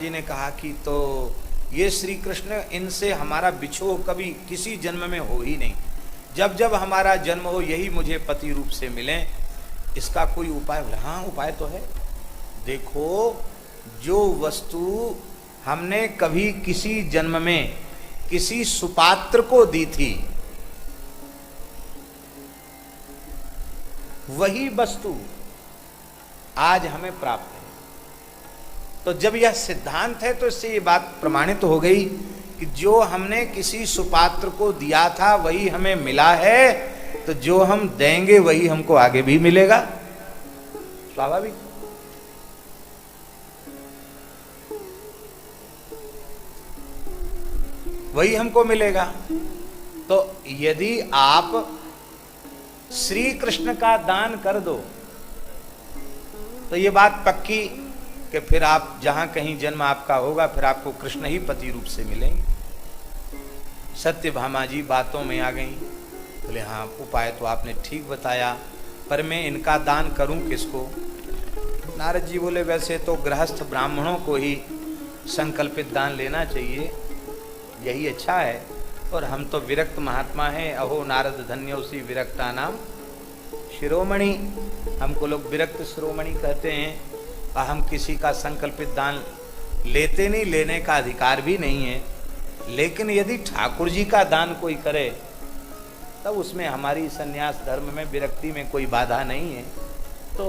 जी ने कहा कि तो ये श्री कृष्ण, इनसे हमारा बिछोह कभी किसी जन्म में हो ही नहीं, जब जब हमारा जन्म हो यही मुझे पति रूप से मिले, इसका कोई उपाय? हाँ, उपाय तो है। देखो, जो वस्तु हमने कभी किसी जन्म में किसी सुपात्र को दी थी, वही वस्तु आज हमें प्राप्त है। तो जब यह सिद्धांत है तो इससे ये बात प्रमाणित हो गई कि जो हमने किसी सुपात्र को दिया था वही हमें मिला है, तो जो हम देंगे वही हमको आगे भी मिलेगा, स्वाभाविक। वही हमको मिलेगा। तो यदि आप श्री कृष्ण का दान कर दो तो ये बात पक्की कि फिर आप जहां कहीं जन्म आपका होगा फिर आपको कृष्ण ही पति रूप से मिलेंगे। सत्यभामा जी बातों में आ गई, बोले हाँ, उपाय तो आपने ठीक बताया, पर मैं इनका दान करूं किसको? नारद जी बोले वैसे तो गृहस्थ ब्राह्मणों को ही संकल्पित दान लेना चाहिए, यही अच्छा है, और हम तो विरक्त महात्मा हैं। अहो नारद धन्योसी विरक्ता नाम शिरोमणि, हमको लोग विरक्त शिरोमणि कहते हैं, और हम किसी का संकल्पित दान लेते नहीं, लेने का अधिकार भी नहीं है। लेकिन यदि ठाकुर जी का दान कोई करे तब उसमें हमारी सन्यास धर्म में विरक्ति में कोई बाधा नहीं है। तो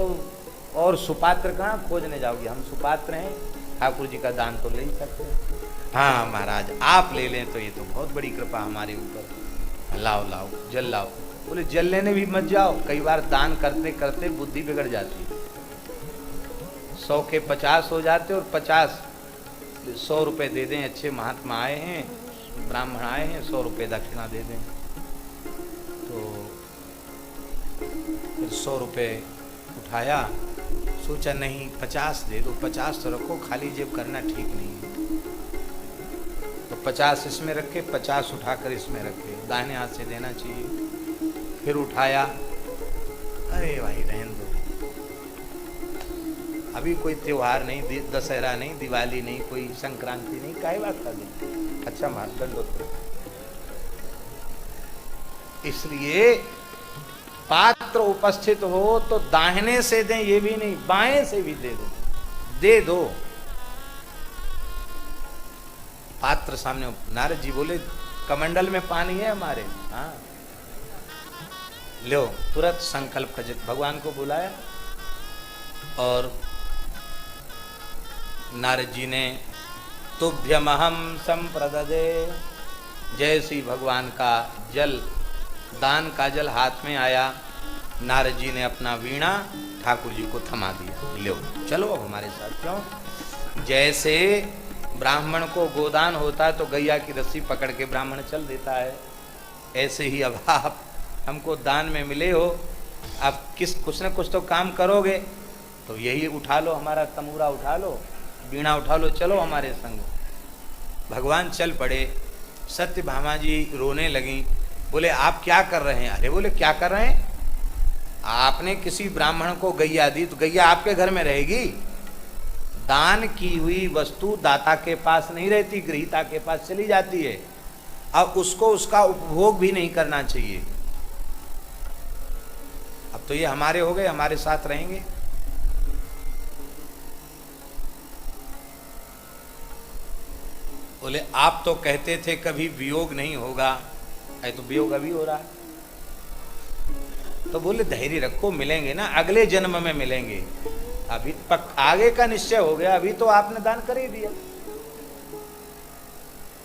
और सुपात्र कहाँ खोजने जाओगे? हम सुपात्र हैं, ठाकुर जी का दान तो ले ही सकते हैं। हाँ महाराज, आप ले लें तो ये तो बहुत बड़ी कृपा हमारे ऊपर। लाओ लाओ जल लाओ। बोले जल लेने भी मत जाओ, कई बार दान करते करते बुद्धि बिगड़ जाती है। 100 के 50 हो जाते और 100 रुपए दे दें, अच्छे महात्मा आए हैं, ब्राह्मण आए हैं, 100 रुपए दक्षिणा दे दें। तो फिर 100 रुपए उठाया, सोचा नहीं 50 दे दो, 50 तो रखो, खाली जेब करना ठीक नहीं है। तो 50 इसमें रखे, 50 उठाकर इसमें रखे, दाहिने हाथ से देना चाहिए। फिर उठाया, अरे भाई रहने दो, अभी कोई त्योहार नहीं, दशहरा नहीं, दिवाली नहीं, कोई संक्रांति नहीं, काहे बात कर दी? अच्छा मानदंड होता, इसलिए पात्र उपस्थित हो तो दाहिने से दें, ये भी नहीं, बाएं से भी दे दो, दे दो। पात्र सामने। नारद जी बोले कमंडल में पानी है हमारे, हाँ लो। तुरंत संकल्प का भगवान को बुलाया और नारद जी ने तुभ्यमहम संप्रददे, जैसे ही भगवान का जल, दान का जल हाथ में आया, नारद जी ने अपना वीणा ठाकुर जी को थमा दिया, लो चलो अब हमारे साथ। क्यों? जैसे ब्राह्मण को गोदान होता है तो गैया की रस्सी पकड़ के ब्राह्मण चल देता है, ऐसे ही अब आप हमको दान में मिले हो, आप कुछ न कुछ तो काम करोगे, तो यही उठा लो, हमारा तमूरा उठा लो, वीणा उठा लो, चलो हमारे संग। भगवान चल पड़े। सत्यभामा जी रोने लगी, बोले आप क्या कर रहे हैं? अरे बोले क्या कर रहे हैं? आपने किसी ब्राह्मण को गैया दी तो गैया आपके घर में रहेगी? दान की हुई वस्तु दाता के पास नहीं रहती, गृहीता के पास चली जाती है। अब उसको उसका उपभोग भी नहीं करना चाहिए। अब तो ये हमारे हो गए, हमारे साथ रहेंगे। बोले आप तो कहते थे कभी वियोग नहीं होगा, ऐ तो वियोग अभी हो रहा है। तो बोले धैर्य रखो, मिलेंगे ना, अगले जन्म में मिलेंगे। अभी आगे का निश्चय हो गया, अभी तो आपने दान कर ही दिया।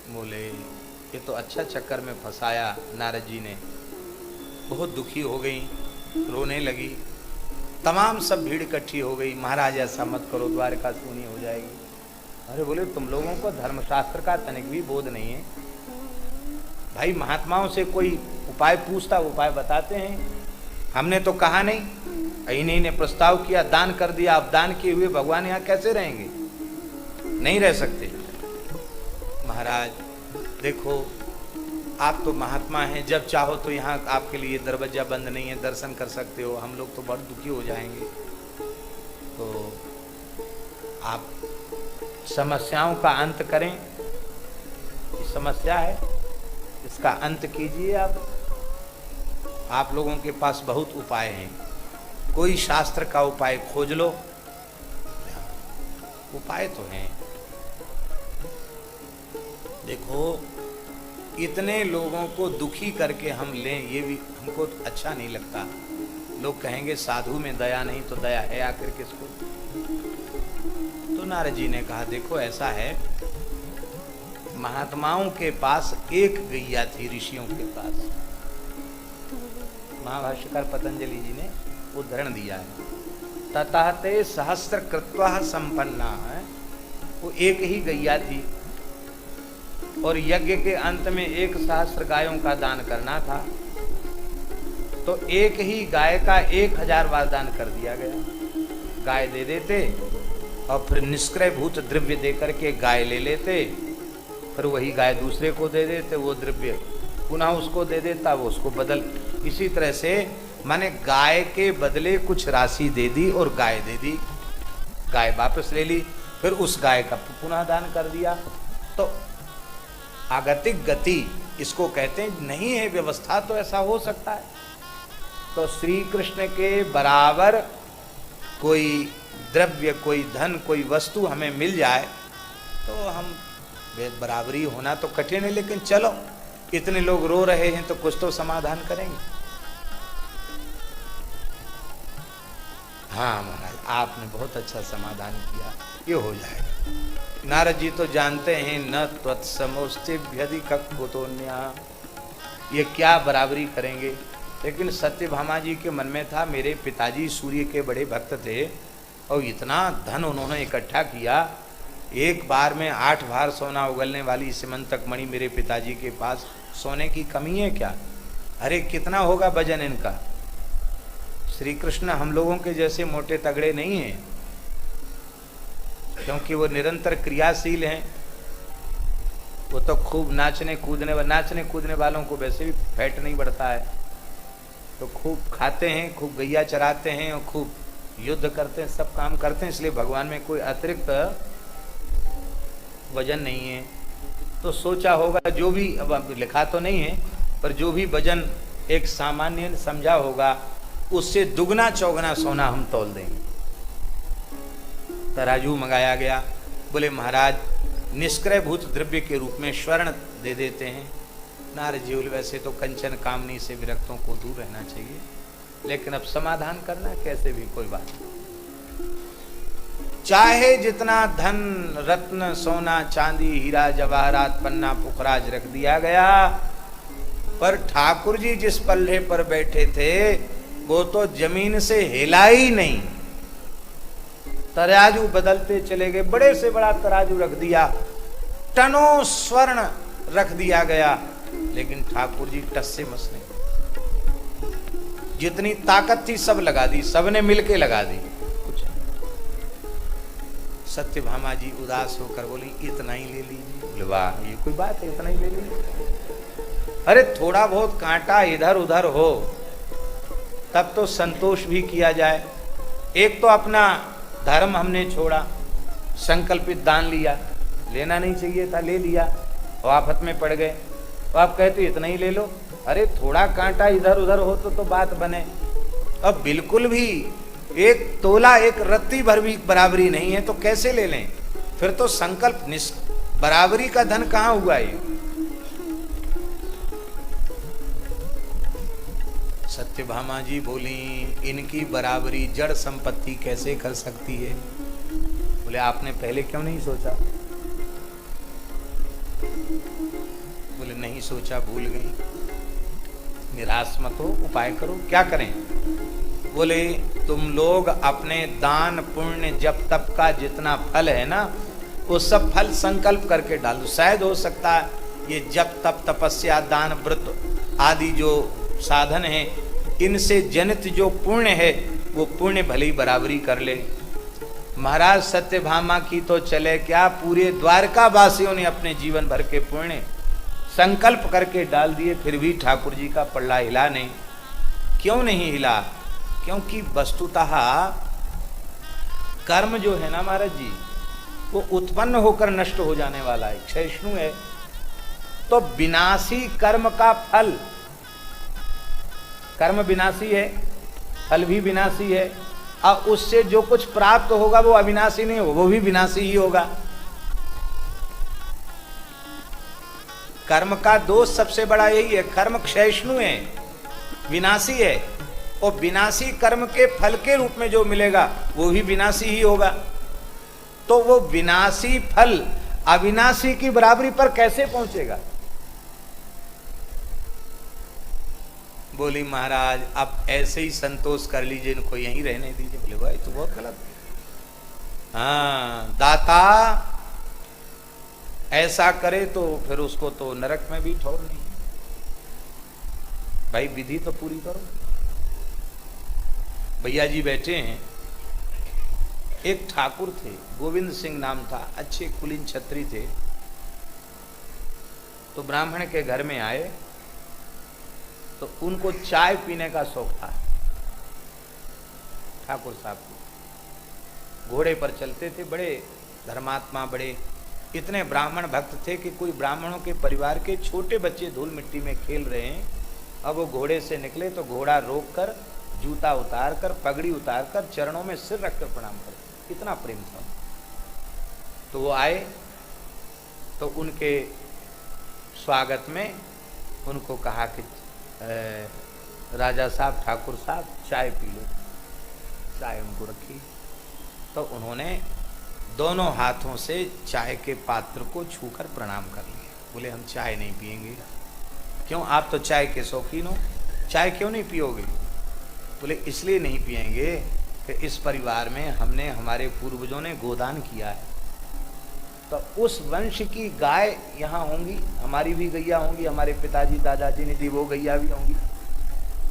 बोले ये तो अच्छा चक्कर में फंसाया नारद जी ने। बहुत दुखी हो गई, रोने लगी। तमाम सब भीड़ इकट्ठी हो गई, महाराज ऐसा मत करो, द्वारका सूनी हो जाएगी। अरे बोले तुम लोगों को धर्मशास्त्र का तनिक भी बोध नहीं है भाई। महात्माओं से कोई उपाय पूछता, उपाय बताते हैं, हमने तो कहा नहीं, इन्हीं ने प्रस्ताव किया, दान कर दिया। अब दान किए हुए भगवान यहाँ कैसे रहेंगे? नहीं रह सकते। महाराज देखो, आप तो महात्मा हैं, जब चाहो तो यहाँ आपके लिए दरवाजा बंद नहीं है, दर्शन कर सकते हो, हम लोग तो बहुत दुखी हो जाएंगे। तो आप समस्याओं का अंत करें। ये समस्या है, इसका अंत कीजिए। आप लोगों के पास बहुत उपाय हैं, कोई शास्त्र का उपाय खोज लो। उपाय तो हैं। देखो, इतने लोगों को दुखी करके हम लें, ये भी हमको अच्छा नहीं लगता। लोग कहेंगे साधु में दया नहीं, तो दया है आखिर किसको? तो नारद जी ने कहा, देखो ऐसा है, महात्माओं के पास एक गैया थी, ऋषियों के पास। महाभाष्यकार पतंजलि जी ने उदाहरण दिया है, ततः ते सहस्त्र कृत्वा संपन्ना है। वो एक ही गैया थी और यज्ञ के अंत में 1 सहस्त्र गायों का दान करना था, तो एक ही गाय का 1000 बार दान कर दिया गया। गाय दे देते और फिर निष्क्रय भूत द्रव्य दे करके गाय ले लेते, फिर वही गाय दूसरे को दे देते, वो द्रव्य पुनः उसको दे देता, वो उसको बदल। इसी तरह से माने गाय के बदले कुछ राशि दे दी और गाय दे दी, गाय वापस ले ली, फिर उस गाय का पुनः दान कर दिया। तो आगतिक गति इसको कहते हैं। नहीं है व्यवस्था तो ऐसा हो सकता है। तो श्री कृष्ण के बराबर कोई द्रव्य, कोई धन, कोई वस्तु हमें मिल जाए तो हम बराबरी होना तो कठिन है, लेकिन चलो इतने लोग रो रहे हैं तो कुछ तो समाधान करेंगे। हाँ महाराज, आपने बहुत अच्छा समाधान किया, ये हो जाएगा। नारद जी तो जानते हैं, न त्वत्समोस्तिभ्यधिककुतोन्या, ये क्या बराबरी करेंगे। लेकिन सत्यभामा जी के मन में था, मेरे पिताजी सूर्य के बड़े भक्त थे और इतना धन उन्होंने इकट्ठा किया, एक बार में 8 बार सोना उगलने वाली सीमंतक मणि मेरे पिताजी के पास, सोने की कमी है क्या? अरे कितना होगा वजन इनका। श्री कृष्ण हम लोगों के जैसे मोटे तगड़े नहीं हैं, क्योंकि वो निरंतर क्रियाशील हैं। वो तो खूब नाचने कूदने वालों को वैसे भी फैट नहीं बढ़ता है, तो खूब खाते हैं, खूब गैया चराते हैं और खूब युद्ध करते हैं, सब काम करते हैं, इसलिए भगवान में कोई अतिरिक्त वजन नहीं है। तो सोचा होगा जो भी, अब लिखा तो नहीं है, पर जो भी वजन एक सामान्य समझा होगा, उससे दुगना चौगना सोना हम तौल देंगे। तराजू मंगाया गया। बोले महाराज, निष्क्रय भूत द्रव्य के रूप में स्वर्ण दे देते हैं। नारद जी बोले, वैसे तो कंचन कामनी से विरक्तों को दूर रहना चाहिए, लेकिन अब समाधान करना कैसे भी कोई बात नहीं। चाहे जितना धन रत्न सोना चांदी हीरा जवाहरात पन्ना पुखराज रख दिया गया, पर ठाकुर जी जिस पल्ले पर बैठे थे वो तो जमीन से हिला ही नहीं। तराजू बदलते चले गए, बड़े से बड़ा तराजू रख दिया, टनों स्वर्ण रख दिया गया, लेकिन ठाकुर जी टस से मस नहीं। जितनी ताकत थी सब लगा दी, सबने मिलके लगा दी, कुछ नहीं। सत्यभामा जी उदास होकर बोली, इतना ही ले लीजिए। बोले वाह, ये कोई बात है, इतना ही ले लीजिए। अरे थोड़ा बहुत कांटा इधर उधर हो तब तो संतोष भी किया जाए। एक तो अपना धर्म हमने छोड़ा, संकल्पित दान लिया, लेना नहीं चाहिए था, ले लिया और आफत में पड़ गए। तो आप कहते इतना ही ले लो। अरे थोड़ा कांटा इधर उधर हो तो बात बने। अब बिल्कुल भी एक तोला एक रत्ती भर भी बराबरी नहीं है तो कैसे ले लें? फिर तो संकल्प बराबरी का धन कहाँ हुआ ये? सत्यभामा जी बोली, इनकी बराबरी जड़ संपत्ति कैसे कर सकती है? बोले आपने पहले क्यों नहीं सोचा? बोले नहीं सोचा, भूल गई। निराश मत हो, उपाय करो। क्या करें? बोले तुम लोग अपने दान पुण्य जप तप का जितना फल है ना, वो सब फल संकल्प करके डालो। शायद हो सकता है ये जप तप तपस्या दान व्रत आदि जो साधन है, इनसे जनित जो पुण्य है वो पुण्य भले ही बराबरी कर ले। महाराज सत्यभामा की तो चले क्या, पूरे द्वारका वासियों ने अपने जीवन भर के पुण्य संकल्प करके डाल दिए, फिर भी ठाकुर जी का पल्ला हिला नहीं। क्यों नहीं हिला? क्योंकि वस्तुतः कर्म जो है ना महाराज जी, वो उत्पन्न होकर नष्ट हो जाने वाला है, क्षयिष्णु है। तो विनाशी कर्म का फल, कर्म विनाशी है, फल भी विनाशी है, और उससे जो कुछ प्राप्त होगा वो अविनाशी नहीं होगा, वो भी विनाशी ही होगा। कर्म का दोष सबसे बड़ा यही है, कर्म क्षयिष्णु है, विनाशी है, और विनाशी कर्म के फल के रूप में जो मिलेगा वो भी विनाशी ही होगा। तो वो विनाशी फल अविनाशी की बराबरी पर कैसे पहुंचेगा? बोली महाराज आप ऐसे ही संतोष कर लीजिए, इनको यहीं रहने दीजिए। बोले भाई तो बहुत गलत है। हाँ, दाता ऐसा करे तो फिर उसको तो नरक में भी ठौर नहीं। भाई विधि तो पूरी करो। भैया जी बैठे हैं, एक ठाकुर थे, गोविंद सिंह नाम था, अच्छे कुलीन छत्री थे। तो ब्राह्मण के घर में आए तो उनको चाय पीने का शौक था। ठाकुर साहब को घोड़े पर चलते थे, बड़े धर्मात्मा, बड़े इतने ब्राह्मण भक्त थे कि कोई ब्राह्मणों के परिवार के छोटे बच्चे धूल मिट्टी में खेल रहे हैं, अब वो घोड़े से निकले तो घोड़ा रोक कर, जूता उतार कर, पगड़ी उतार कर, चरणों में सिर रखकर प्रणाम करते, इतना प्रेम था। तो वो आए तो उनके स्वागत में उनको कहा कि राजा साहब, ठाकुर साहब चाय पी लो। चाय उनको रखी तो उन्होंने दोनों हाथों से चाय के पात्र को छूकर प्रणाम कर लिया। बोले हम चाय नहीं पिएंगे। क्यों? आप तो चाय के शौकीन हो, चाय क्यों नहीं पियोगे? बोले इसलिए नहीं पिएंगे कि इस परिवार में हमने, हमारे पूर्वजों ने गोदान किया है, तो उस वंश की गाय यहाँ होंगी, हमारी भी गैया होंगी, हमारे पिताजी दादाजी ने दी वो गैया भी होंगी,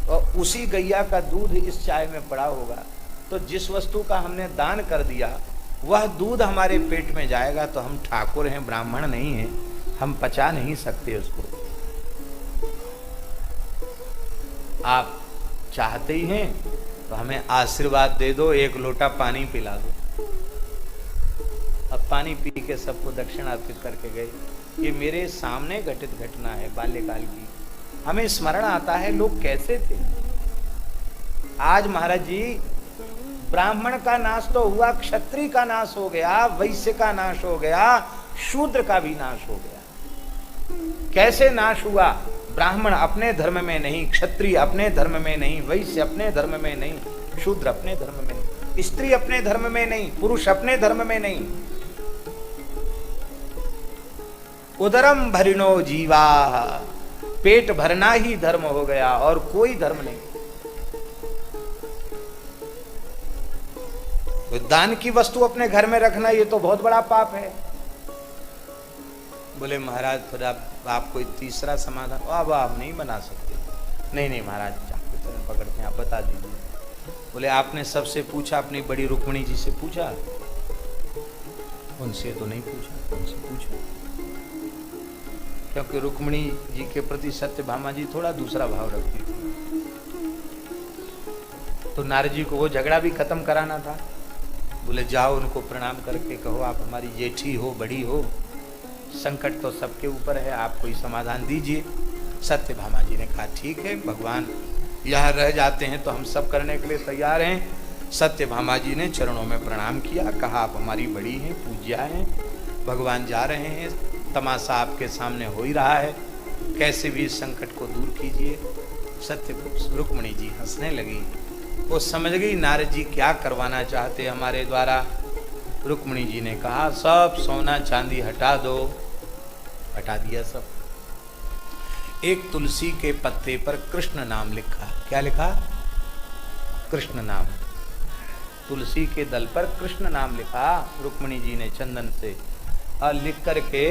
और उसी गैया का दूध इस चाय में पड़ा होगा। तो जिस वस्तु का हमने दान कर दिया वह दूध हमारे पेट में जाएगा, तो हम ठाकुर हैं, ब्राह्मण नहीं हैं, हम पचा नहीं सकते उसको। आप चाहते ही हैं तो हमें आशीर्वाद दे दो, एक लोटा पानी पिला दो। अब पानी पी के सबको दक्षिणा अर्पित करके गए। ये मेरे सामने घटित घटना है बाल्यकाल की, हमें स्मरण आता है लोग कैसे थे। आज महाराज जी ब्राह्मण का नाश तो हुआ, क्षत्रिय का नाश हो गया, वैश्य का नाश हो गया, शूद्र का भी नाश हो गया। कैसे नाश हुआ? ब्राह्मण अपने धर्म में नहीं, क्षत्रिय अपने धर्म में नहीं, वैश्य अपने धर्म में नहीं, शूद्र अपने धर्म में नहीं, स्त्री अपने धर्म में नहीं, पुरुष अपने धर्म में नहीं। उदरम भरिणो जीवा, पेट भरना ही धर्म हो गया और कोई धर्म नहीं। दान की वस्तु अपने घर में रखना ये तो बहुत बड़ा पाप है। बोले महाराज फिर आप कोई तीसरा समाधान? अब आप नहीं बना सकते। नहीं महाराज, आपके चरण पकड़ते हैं, आप बता दीजिए। बोले आपने सबसे पूछा, अपनी बड़ी रुक्मिणी जी से पूछा? उनसे तो नहीं पूछा। उनसे पूछा क्योंकि रुक्मिणी जी के प्रति सत्यभामा जी थोड़ा दूसरा भाव रखती थी। तो नारद जी को वो झगड़ा भी खत्म कराना था। बोले जाओ उनको प्रणाम करके कहो आप हमारी जेठी हो, बड़ी हो, संकट तो सबके ऊपर है, आप कोई समाधान दीजिए। सत्यभामा जी ने कहा ठीक है, भगवान यहाँ रह जाते हैं तो हम सब करने के लिए तैयार हैं। सत्यभामा जी ने चरणों में प्रणाम किया, कहा आप हमारी बड़ी हैं, पूज्या हैं, भगवान जा रहे हैं, तमाशा आपके सामने हो ही रहा है, कैसे भी इस संकट को दूर कीजिए। सत्य रुक्मिणी जी हंसने लगी, वो समझ गई नारद जी क्या करवाना चाहते हमारे द्वारा। रुक्मिणी जी ने कहा सब सोना चांदी हटा दो। हटा दिया सब। एक तुलसी के पत्ते पर कृष्ण नाम लिखा। क्या लिखा? कृष्ण नाम। तुलसी के दल पर कृष्ण नाम लिखा रुक्मिणी जी ने चंदन से, और लिख करके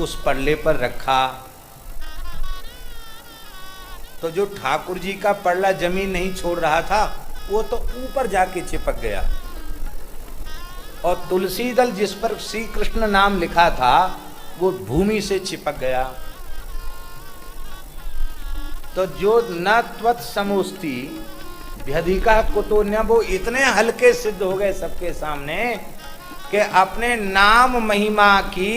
उस पल्ले पर रखा। तो जो ठाकुर जी का पल्ला जमीन नहीं छोड़ रहा था वो तो ऊपर जाके चिपक गया, और तुलसी दल जिस पर श्री कृष्ण नाम लिखा था वो भूमि से चिपक गया। तो जो न त्वत् समोस्ति व्यधिका कुतोन्य, वो इतने हल्के सिद्ध हो गए सबके सामने कि अपने नाम महिमा की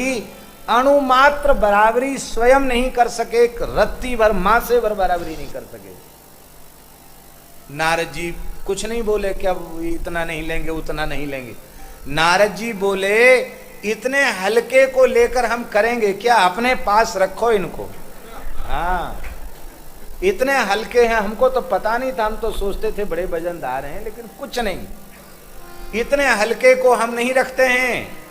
अणुमात्र बराबरी स्वयं नहीं कर सके, रत्ती भर मां से भर बराबरी नहीं कर सके। नारद जी कुछ नहीं बोले कि अब इतना नहीं लेंगे उतना नहीं लेंगे। नारद जी बोले इतने हल्के को लेकर हम करेंगे क्या, अपने पास रखो इनको। हाँ, इतने हल्के हैं, हमको तो पता नहीं था, हम तो सोचते थे बड़े वजनदार हैं, लेकिन कुछ नहीं, इतने हल्के को हम नहीं रखते हैं।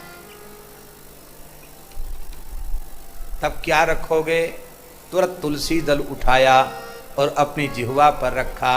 तब क्या रखोगे? तुरंत तुलसी दल उठाया और अपनी जिह्वा पर रखा।